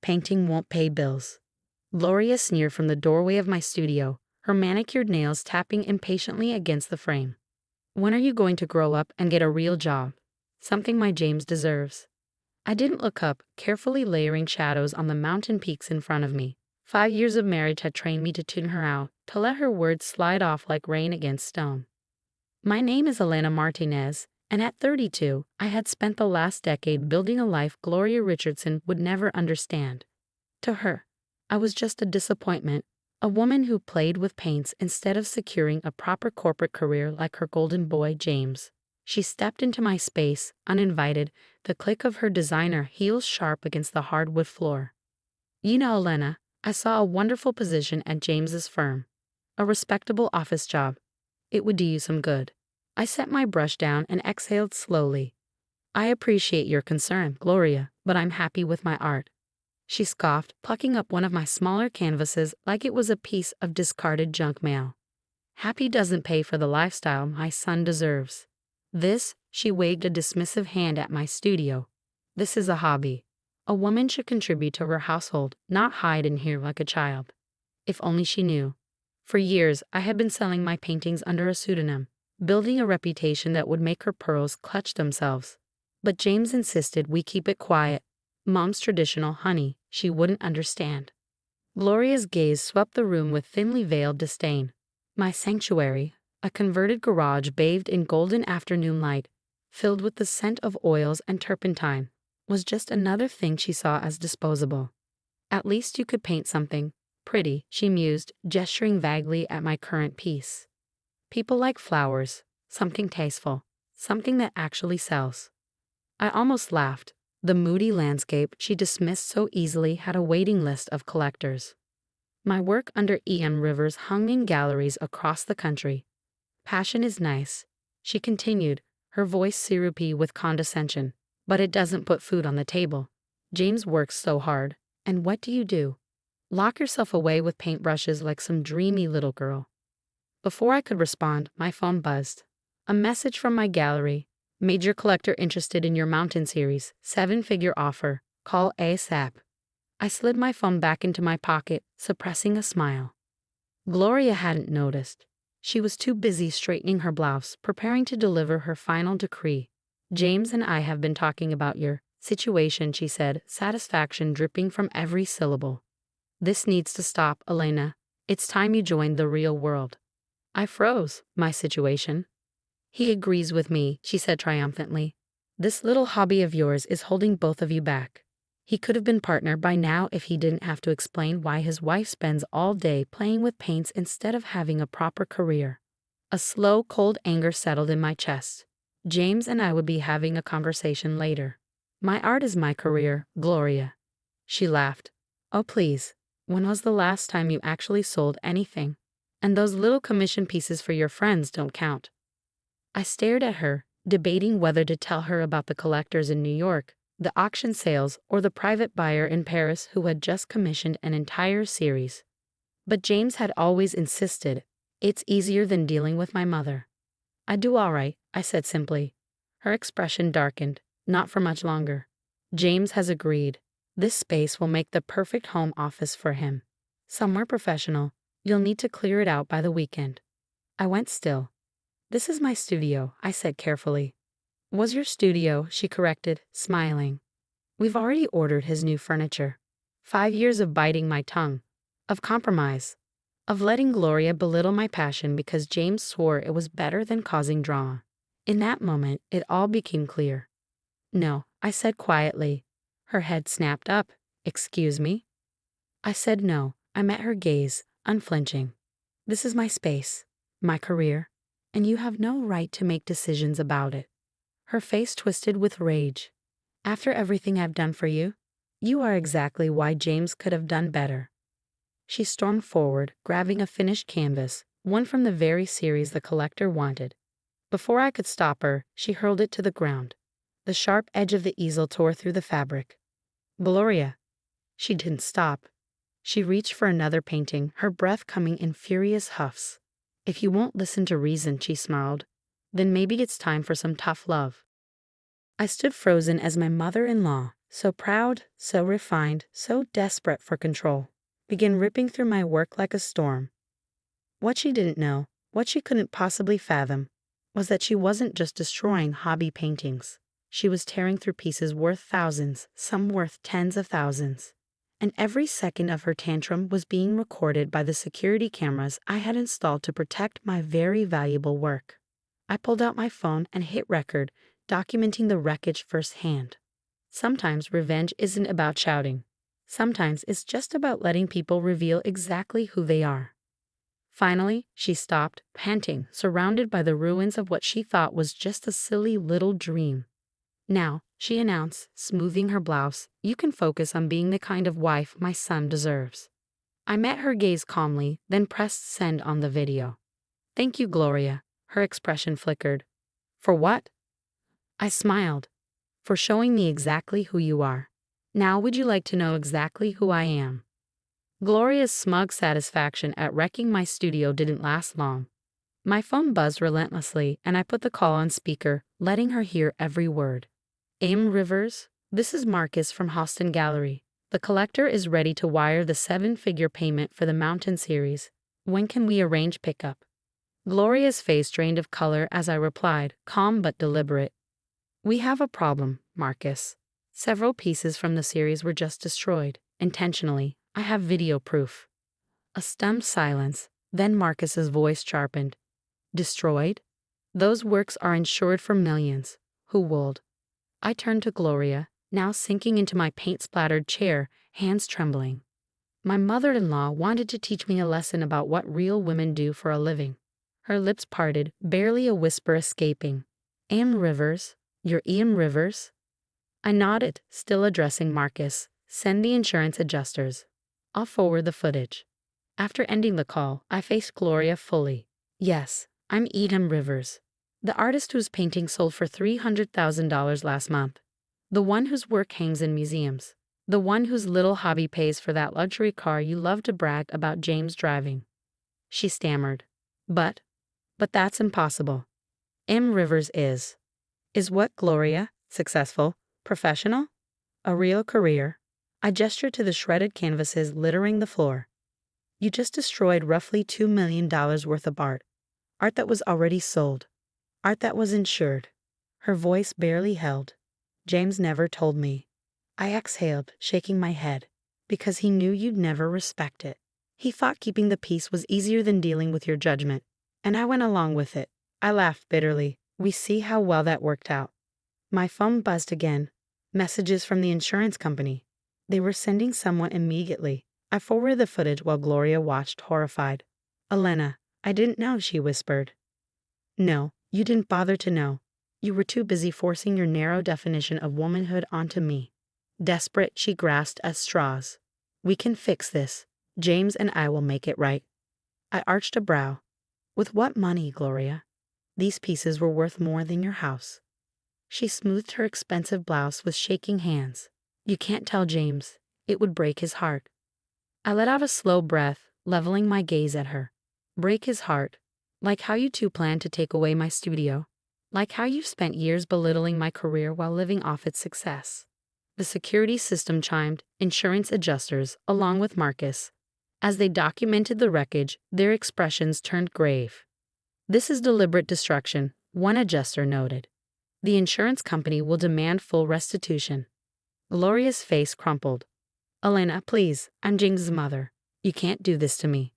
painting won't pay bills." Gloria sneered from the doorway of my studio, her manicured nails tapping impatiently against the frame. "When are you going to grow up and get a real job? Something my James deserves." I didn't look up, carefully layering shadows on the mountain peaks in front of me. 5 years of marriage had trained me to tune her out, to let her words slide off like rain against stone. My name is Elena Martinez, and at 32, I had spent the last decade building a life Gloria Richardson would never understand. To her, I was just a disappointment, a woman who played with paints instead of securing a proper corporate career like her golden boy, James. She stepped into my space, uninvited, the click of her designer heels sharp against the hardwood floor. "You know, Elena, I saw a wonderful position at James's firm. A respectable office job. It would do you some good." I set my brush down and exhaled slowly. "I appreciate your concern, Gloria, but I'm happy with my art." She scoffed, plucking up one of my smaller canvases like it was a piece of discarded junk mail. "Happy doesn't pay for the lifestyle my son deserves. This," she waved a dismissive hand at my studio, "this is a hobby. A woman should contribute to her household, not hide in here like a child." If only she knew. For years, I had been selling my paintings under a pseudonym, building a reputation that would make her pearls clutch themselves. But James insisted we keep it quiet. Mom's traditional honey, she wouldn't understand. Gloria's gaze swept the room with thinly veiled disdain. My sanctuary, a converted garage bathed in golden afternoon light, filled with the scent of oils and turpentine, was just another thing she saw as disposable. "At least you could paint something pretty," she mused, gesturing vaguely at my current piece. "People like flowers, something tasteful, something that actually sells." I almost laughed. The moody landscape she dismissed so easily had a waiting list of collectors. My work under E.M. Rivers hung in galleries across the country. "Passion is nice," she continued, her voice syrupy with condescension, "but it doesn't put food on the table. James works so hard, and what do? Lock yourself away with paintbrushes like some dreamy little girl." Before I could respond, my phone buzzed. A message from my gallery. "Major collector interested in your mountain series. 7-figure offer. Call ASAP." I slid my phone back into my pocket, suppressing a smile. Gloria hadn't noticed. She was too busy straightening her blouse, preparing to deliver her final decree. "James and I have been talking about your situation," she said, satisfaction dripping from every syllable. "This needs to stop, Elena. It's time you joined the real world." I froze. "My situation?" "He agrees with me," she said triumphantly. "This little hobby of yours is holding both of you back. He could have been partner by now if he didn't have to explain why his wife spends all day playing with paints instead of having a proper career." A slow, cold anger settled in my chest. James and I would be having a conversation later. "My art is my career, Gloria." She laughed. "Oh please, when was the last time you actually sold anything? And those little commission pieces for your friends don't count." I stared at her, debating whether to tell her about the collectors in New York, the auction sales, or the private buyer in Paris who had just commissioned an entire series. But James had always insisted, "It's easier than dealing with my mother." "I do all right," I said simply. Her expression darkened, not for much longer. "James has agreed. This space will make the perfect home office for him. Somewhere professional. You'll need to clear it out by the weekend." I went still. "This is my studio," I said carefully. "Was your studio," she corrected, smiling. "We've already ordered his new furniture." 5 years of biting my tongue, of compromise, of letting Gloria belittle my passion because James swore it was better than causing drama. In that moment, it all became clear. "No," I said quietly. Her head snapped up. "Excuse me?" I said no. I met her gaze, unflinching. "This is my space, my career, and you have no right to make decisions about it." Her face twisted with rage. "After everything I've done for you, you are exactly why James could have done better." She stormed forward, grabbing a finished canvas, one from the very series the collector wanted. Before I could stop her, she hurled it to the ground. The sharp edge of the easel tore through the fabric. "Gloria." She didn't stop. She reached for another painting, her breath coming in furious huffs. "If you won't listen to reason," she snarled, "then maybe it's time for some tough love." I stood frozen as my mother-in-law, So proud, so refined, so desperate for control, began ripping through my work like a storm. What she didn't know, what she couldn't possibly fathom, was that she wasn't just destroying hobby paintings. She was tearing through pieces worth thousands, some worth tens of thousands. And every second of her tantrum was being recorded by the security cameras I had installed to protect my very valuable work. I pulled out my phone and hit record, documenting the wreckage firsthand. Sometimes revenge isn't about shouting. Sometimes it's just about letting people reveal exactly who they are. Finally, she stopped, panting, surrounded by the ruins of what she thought was just a silly little dream. Now, she announced, smoothing her blouse, you can focus on being the kind of wife my son deserves. I met her gaze calmly, then pressed send on the video. Thank you, Gloria. Her expression flickered. For what? I smiled. For showing me exactly who you are. Now would you like to know exactly who I am? Gloria's smug satisfaction at wrecking my studio didn't last long. My phone buzzed relentlessly and I put the call on speaker, letting her hear every word. Rivers, this is Marcus from Hostin Gallery. The collector is ready to wire the 7-figure payment for the Mountain series. When can we arrange pickup? Gloria's face drained of color as I replied, calm but deliberate. We have a problem, Marcus. Several pieces from the series were just destroyed, intentionally. I have video proof. A stunned silence, then Marcus's voice sharpened. Destroyed? Those works are insured for millions. Who would? I turned to Gloria, now sinking into my paint-splattered chair, hands trembling. My mother-in-law wanted to teach me a lesson about what real women do for a living. Her lips parted, barely a whisper escaping. Rivers? You're Rivers? I nodded, still addressing Marcus. Send the insurance adjusters. I'll forward the footage. After ending the call, I faced Gloria fully. Yes, I'm Rivers. The artist whose painting sold for $300,000 last month. The one whose work hangs in museums. The one whose little hobby pays for that luxury car you love to brag about James driving. She stammered. But that's impossible. Rivers is. Is what, Gloria? Successful? Professional? A real career? I gestured to the shredded canvases littering the floor. You just destroyed roughly $2 million worth of art. Art that was already sold. Art that was insured. Her voice barely held. James never told me. I exhaled, shaking my head. Because he knew you'd never respect it. He thought keeping the peace was easier than dealing with your judgment. And I went along with it. I laughed bitterly. We see how well that worked out. My phone buzzed again. Messages from the insurance company. They were sending someone immediately. I forwarded the footage while Gloria watched, horrified. Elena, I didn't know, she whispered. No, you didn't bother to know. You were too busy forcing your narrow definition of womanhood onto me. Desperate, she grasped at straws. We can fix this. James and I will make it right. I arched a brow. With what money, Gloria? These pieces were worth more than your house. She smoothed her expensive blouse with shaking hands. You can't tell James. It would break his heart. I let out a slow breath, leveling my gaze at her. Break his heart. Like how you two planned to take away my studio. Like how you've spent years belittling my career while living off its success. The security system chimed, insurance adjusters, along with Marcus. As they documented the wreckage, their expressions turned grave. This is deliberate destruction, one adjuster noted. The insurance company will demand full restitution. Gloria's face crumpled. Elena, please, I'm James's mother. You can't do this to me.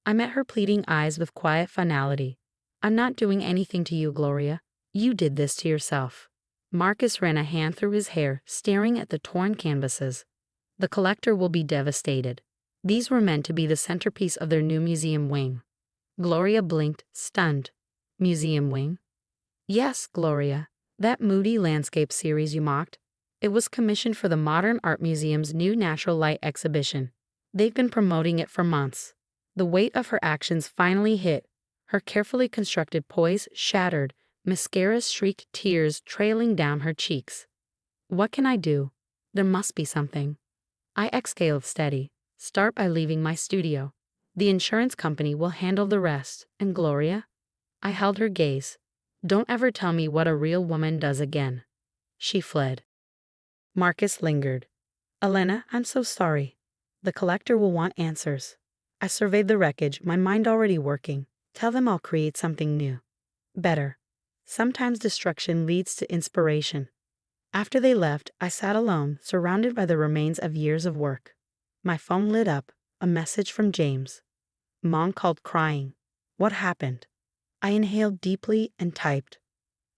I met her pleading eyes with quiet finality. I'm not doing anything to you, Gloria. You did this to yourself. Marcus ran a hand through his hair, staring at the torn canvases. The collector will be devastated. These were meant to be the centerpiece of their new museum wing. Gloria blinked, stunned. Museum wing? Yes, Gloria. That moody landscape series you mocked. It was commissioned for the Modern Art Museum's new Natural Light exhibition. They've been promoting it for months. The weight of her actions finally hit. Her carefully constructed poise shattered, mascara-streaked tears trailing down her cheeks. What can I do? There must be something. I exhaled steady. Start by leaving my studio. The insurance company will handle the rest. And Gloria? I held her gaze. Don't ever tell me what a real woman does again. She fled. Marcus lingered. Elena, I'm so sorry. The collector will want answers. I surveyed the wreckage, my mind already working. Tell them I'll create something new. Better. Sometimes destruction leads to inspiration. After they left, I sat alone, surrounded by the remains of years of work. My phone lit up, a message from James. Mom called crying. What happened? I inhaled deeply and typed.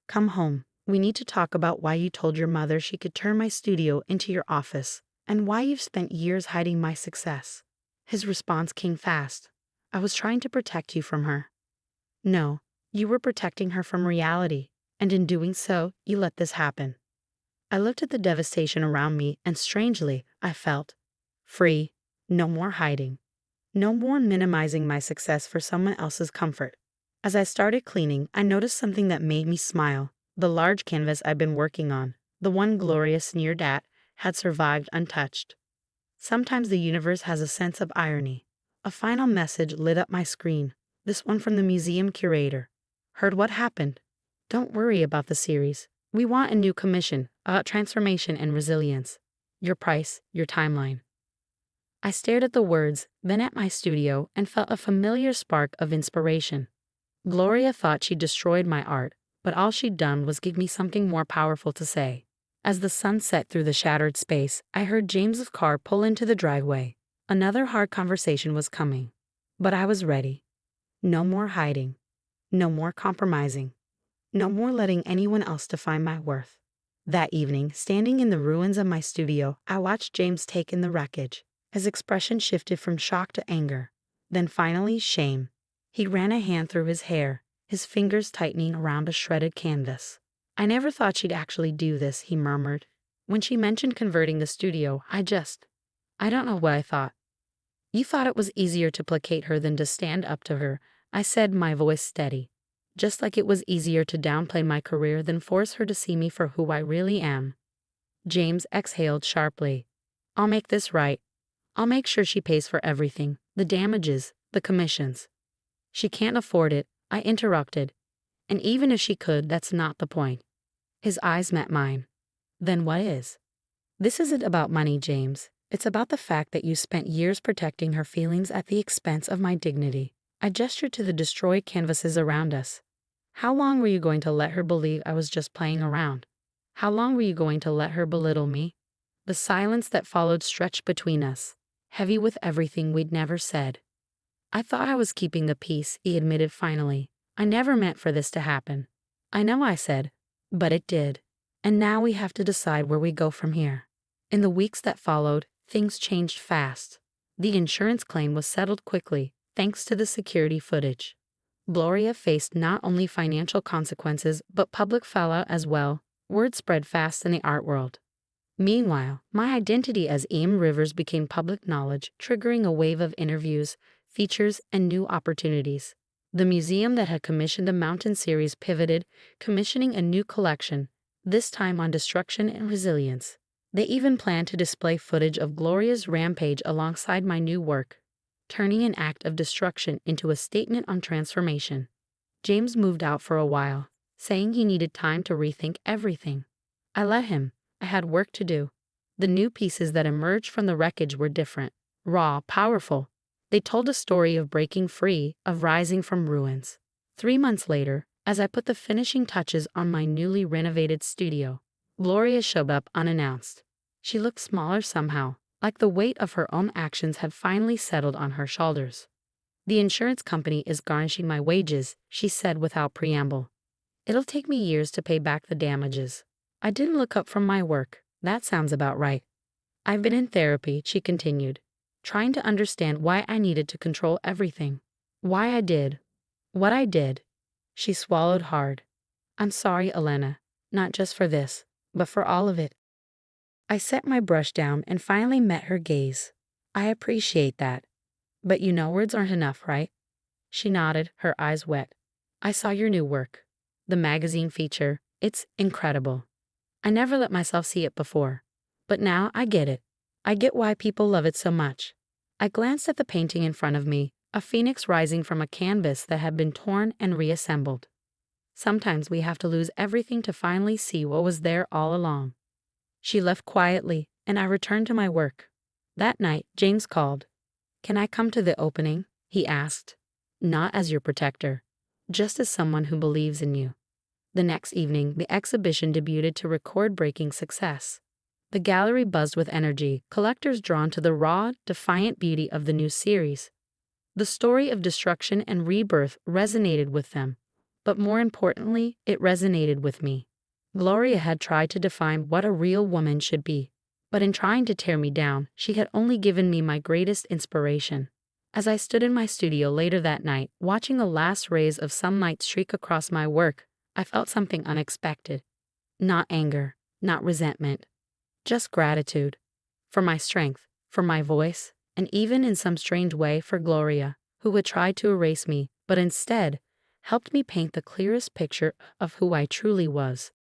Come home. We need to talk about why you told your mother she could turn my studio into your office, and why you've spent years hiding my success. His response came fast. I was trying to protect you from her. No, you were protecting her from reality, and in doing so, you let this happen. I looked at the devastation around me, and strangely, I felt free. No more hiding. No more minimizing my success for someone else's comfort. As I started cleaning, I noticed something that made me smile. The large canvas I'd been working on, the one Gloria sneered at, had survived untouched. Sometimes the universe has a sense of irony. A final message lit up my screen, this one from the museum curator. Heard what happened? Don't worry about the series. We want a new commission, transformation and resilience. Your price, your timeline. I stared at the words, then at my studio, and felt a familiar spark of inspiration. Gloria thought she'd destroyed my art, but all she'd done was give me something more powerful to say. As the sun set through the shattered space, I heard James's car pull into the driveway. Another hard conversation was coming. But I was ready. No more hiding. No more compromising. No more letting anyone else define my worth. That evening, standing in the ruins of my studio, I watched James take in the wreckage. His expression shifted from shock to anger, then finally shame. He ran a hand through his hair, his fingers tightening around a shredded canvas. I never thought she'd actually do this, he murmured. When she mentioned converting the studio, I don't know what I thought. You thought it was easier to placate her than to stand up to her, I said, my voice steady. Just like it was easier to downplay my career than force her to see me for who I really am. James exhaled sharply. I'll make this right. I'll make sure she pays for everything, the damages, the commissions. She can't afford it, I interrupted. And even if she could, that's not the point. His eyes met mine. Then what is? This isn't about money, James. It's about the fact that you spent years protecting her feelings at the expense of my dignity. I gestured to the destroyed canvases around us. How long were you going to let her believe I was just playing around? How long were you going to let her belittle me? The silence that followed stretched between us, heavy with everything we'd never said. I thought I was keeping the peace, he admitted finally. I never meant for this to happen. I know, I said, but it did. And now we have to decide where we go from here. In the weeks that followed, things changed fast. The insurance claim was settled quickly, thanks to the security footage. Gloria faced not only financial consequences but public fallout as well. Word spread fast in the art world. Meanwhile, my identity as Ian Rivers became public knowledge, triggering a wave of interviews, features, and new opportunities. The museum that had commissioned the Mountain series pivoted, commissioning a new collection, this time on destruction and resilience. They even planned to display footage of Gloria's rampage alongside my new work, turning an act of destruction into a statement on transformation. James moved out for a while, saying he needed time to rethink everything. I let him. I had work to do. The new pieces that emerged from the wreckage were different, raw, powerful. They told a story of breaking free, of rising from ruins. 3 months later, as I put the finishing touches on my newly renovated studio, Gloria showed up unannounced. She looked smaller somehow, like the weight of her own actions had finally settled on her shoulders. The insurance company is garnishing my wages, she said without preamble. It'll take me years to pay back the damages. I didn't look up from my work. That sounds about right. I've been in therapy, she continued, trying to understand why I needed to control everything. Why I did what I did. She swallowed hard. I'm sorry, Elena, not just for this, but for all of it. I set my brush down and finally met her gaze. I appreciate that. But you know words aren't enough, right? She nodded, her eyes wet. I saw your new work. The magazine feature. It's incredible. I never let myself see it before. But now I get it. I get why people love it so much. I glanced at the painting in front of me, a phoenix rising from a canvas that had been torn and reassembled. Sometimes we have to lose everything to finally see what was there all along. She left quietly, and I returned to my work. That night, James called. "Can I come to the opening?" he asked. "Not as your protector, just as someone who believes in you." The next evening, the exhibition debuted to record-breaking success. The gallery buzzed with energy, collectors drawn to the raw, defiant beauty of the new series. The story of destruction and rebirth resonated with them, but more importantly, it resonated with me. Gloria had tried to define what a real woman should be, but in trying to tear me down, she had only given me my greatest inspiration. As I stood in my studio later that night, watching the last rays of sunlight streak across my work, I felt something unexpected. Not anger, not resentment, just gratitude. For my strength, for my voice, and even in some strange way for Gloria, who had tried to erase me, but instead helped me paint the clearest picture of who I truly was.